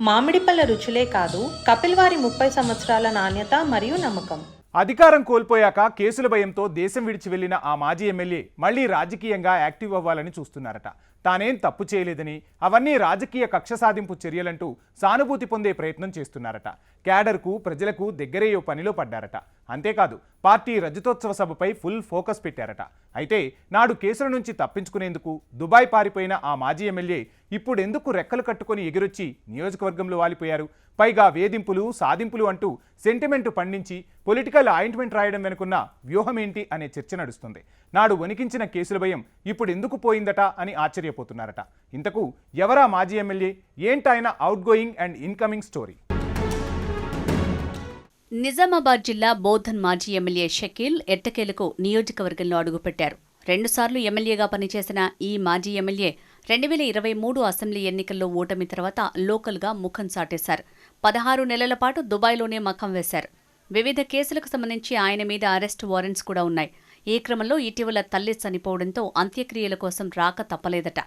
మామిడిపళ్ళ రుచులే కాదు, కపిల్ వారి 30 సంవత్సరాల నాణ్యత మరియు నమ్మకం. అధికారం కోల్పోయాక కేసుల భయంతో దేశం విడిచి వెళ్లిన ఆ మాజీ ఎమ్మెల్యే మళ్లీ రాజకీయంగా యాక్టివ్ అవ్వాలని చూస్తున్నారట. తానేం తప్పు చేయలేదని, అవన్నీ రాజకీయ కక్ష సాధింపు చర్యలంటూ సానుభూతి పొందే ప్రయత్నం చేస్తున్నారట. క్యాడర్కు ప్రజలకు దగ్గరయ్యే పనిలో పడ్డారట. అంతేకాదు పార్టీ రజతోత్సవ సభపై ఫుల్ ఫోకస్ పెట్టారట. అయితే నాడు కేసుల నుంచి తప్పించుకునేందుకు దుబాయ్ పారిపోయిన ఆ మాజీ ఎమ్మెల్యే ఇప్పుడెందుకు రెక్కలు కట్టుకొని ఎగిరొచ్చి నియోజకవర్గంలో వాలిపోయారు? పైగా వేధింపులు సాధింపులు అంటూ సెంటిమెంటు పండించి పొలిటికల్ ఆయింట్మెంట్ రాయడం వెనుకున్న వ్యూహం ఏంటి అనే చర్చ నడుస్తుంది. నాడు వణికించిన కేసుల భయం ఇప్పుడు ఎందుకు పోయిందట అని ఆశ్చర్యపోతున్నారట. ఇంతకు ఎవరా మాజీ ఎమ్మెల్యే? ఏంటాయన outgoing and incoming story? Nizamabad జిల్లా బోధన్ మాజీ ఎమ్మెల్యే షకీల్ ఎట్టకేలకు నియోజకవర్గంలో అడుగుపెట్టారు. 2 సార్లు ఎమ్మెల్యేగా పనిచేసిన ఈ మాజీ ఎమ్మెల్యే 2023 అసెంబ్లీ ఎన్నికల్లో ఓటమి తర్వాత లోకల్గా ముఖం చాటేశారు. 16 నెలల పాటు దుబాయ్లోనే మఖం వేశారు. వివిధ కేసులకు సంబంధించి ఆయన మీద అరెస్ట్ వారెంట్స్ కూడా ఉన్నాయి. ఈ క్రమంలో ఇటీవల తల్లి చనిపోవడంతో అంత్యక్రియల కోసం రాక తప్పలేదట.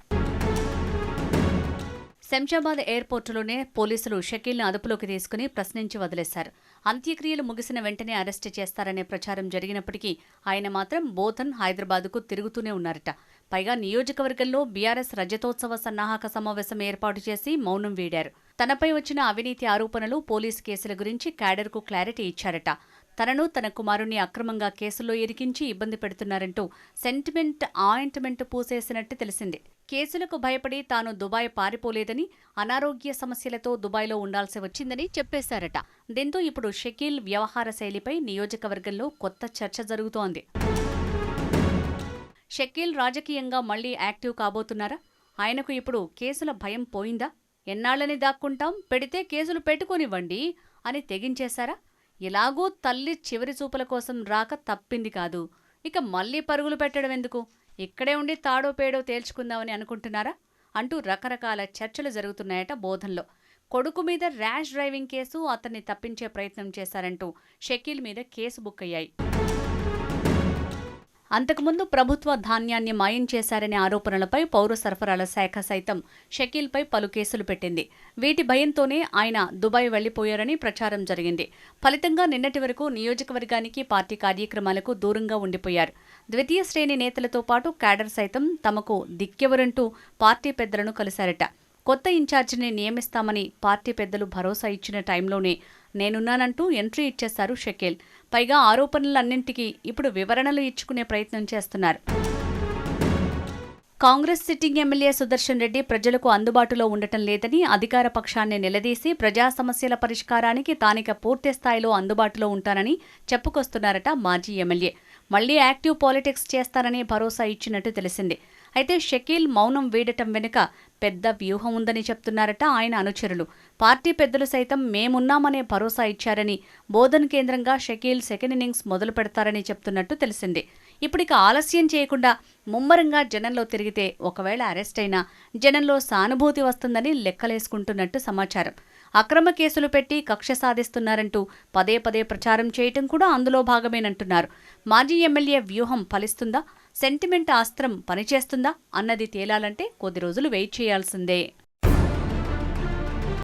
శంషాబాద్ ఎయిర్పోర్టులోనే పోలీసులు షకీల్ను అదుపులోకి తీసుకుని ప్రశ్నించి వదిలేశారు. అంత్యక్రియలు ముగిసిన వెంటనే అరెస్టు చేస్తారనే ప్రచారం జరిగినప్పటికీ ఆయన మాత్రం బోధన్, హైదరాబాద్కు తిరుగుతూనే ఉన్నారట. పైగా నియోజకవర్గంలో బీఆర్ఎస్ రజతోత్సవ సన్నాహక సమావేశం ఏర్పాటు చేసి మౌనం వీడారు. తనపై వచ్చిన అవినీతి ఆరోపణలు, పోలీసు కేసుల గురించి క్యాడర్కు క్లారిటీ ఇచ్చారట. తనను, తన కుమారుణ్ణి అక్రమంగా కేసుల్లో ఇరికించి ఇబ్బంది పెడుతున్నారంటూ సెంటిమెంట్ ఆయింట్మెంట్ పూసేసినట్టు తెలిసింది. కేసులకు భయపడి తాను దుబాయ్ పారిపోలేదని, అనారోగ్య సమస్యలతో దుబాయ్లో ఉండాల్సి వచ్చిందని చెప్పేశారట. దీంతో ఇప్పుడు షకీల్ వ్యవహార శైలిపై నియోజకవర్గంలో కొత్త చర్చ జరుగుతోంది. షకీల్ రాజకీయంగా మళ్లీ యాక్టివ్ కాబోతున్నారా? ఆయనకు ఇప్పుడు కేసుల భయం పోయిందా? ఎన్నాళ్లని దాక్కుంటాం, పెడితే కేసులు పెట్టుకోనివ్వండి అని తెగించేశారా? ఎలాగూ తల్లి చివరి చూపుల కోసం రాక తప్పింది కాదు, ఇక మళ్లీ పరుగులు పెట్టడం ఎందుకు, ఇక్కడే ఉండి తాడో పేడో తేల్చుకుందామని అనుకుంటున్నారా అంటూ రకరకాల చర్చలు జరుగుతున్నాయట బోధన్లో. కొడుకు మీద ర్యాష్ డ్రైవింగ్ కేసు, అతన్ని తప్పించే ప్రయత్నం చేశారంటూ షకీల్ మీద కేసు బుక్ అయ్యాయి. అంతకుముందు ప్రభుత్వ ధాన్యాన్ని మాయం చేశారనే ఆరోపణలపై పౌర సరఫరాల శాఖ సైతం షకీల్పై పలు కేసులు పెట్టింది. వీటి భయంతోనే ఆయన దుబాయ్ వెళ్లిపోయారని ప్రచారం జరిగింది. ఫలితంగా నిన్నటి వరకు నియోజకవర్గానికి, పార్టీ కార్యక్రమాలకు దూరంగా ఉండిపోయారు. ద్వితీయ శ్రేణి నేతలతో పాటు క్యాడర్ సైతం తమకు దిక్కెవరంటూ పార్టీ పెద్దలను కలిశారట. కొత్త ఇన్ఛార్జిని నియమిస్తామని పార్టీ పెద్దలు భరోసా ఇచ్చిన టైంలోనే నేనున్నానంటూ ఎంట్రీ ఇచ్చేశారు షకీల్. పైగా ఆరోపణలన్నింటికీ ఇప్పుడు వివరణలు ఇచ్చుకునే ప్రయత్నం చేస్తున్నారు. కాంగ్రెస్ సిట్టింగ్ ఎమ్మెల్యే సుదర్శన్ రెడ్డి ప్రజలకు అందుబాటులో ఉండటం లేదని, అధికార పక్షాన్ని నిలదీసి ప్రజా సమస్యల పరిష్కారానికి తానిక పూర్తిస్థాయిలో అందుబాటులో ఉంటానని చెప్పుకొస్తున్నారట మాజీ ఎమ్మెల్యే. మళ్లీ యాక్టివ్ పాలిటిక్స్ చేస్తారని భరోసా ఇచ్చినట్టు తెలిసింది. అయితే షకీల్ మౌనం వీడటం వెనుక పెద్ద వ్యూహం ఉందని చెప్తున్నారట ఆయన అనుచరులు. పార్టీ పెద్దలు సైతం మేమున్నామనే భరోసా ఇచ్చారని, బోధన్ కేంద్రంగా షకీల్ సెకండ్ ఇన్నింగ్స్ మొదలు పెడతారని చెప్తున్నట్టు తెలిసింది. ఇప్పుడిక ఆలస్యం చేయకుండా ముమ్మరంగా జనంలో తిరిగితే ఒకవేళ అరెస్ట్ అయినా జనంలో సానుభూతి వస్తుందని లెక్కలేసుకుంటున్నట్టు సమాచారం. అక్రమ కేసులు పెట్టి కక్ష సాధిస్తున్నారంటూ పదే పదే ప్రచారం చేయటం కూడా అందులో భాగమేనంటున్నారు. మాజీ ఎమ్మెల్యే వ్యూహం ఫలిస్తుందా, సెంటిమెంట్ అస్త్రం పనిచేస్తుందా అన్నది తేలాలంటే కొద్ది రోజులు వెయిట్ చేయాల్సిందే.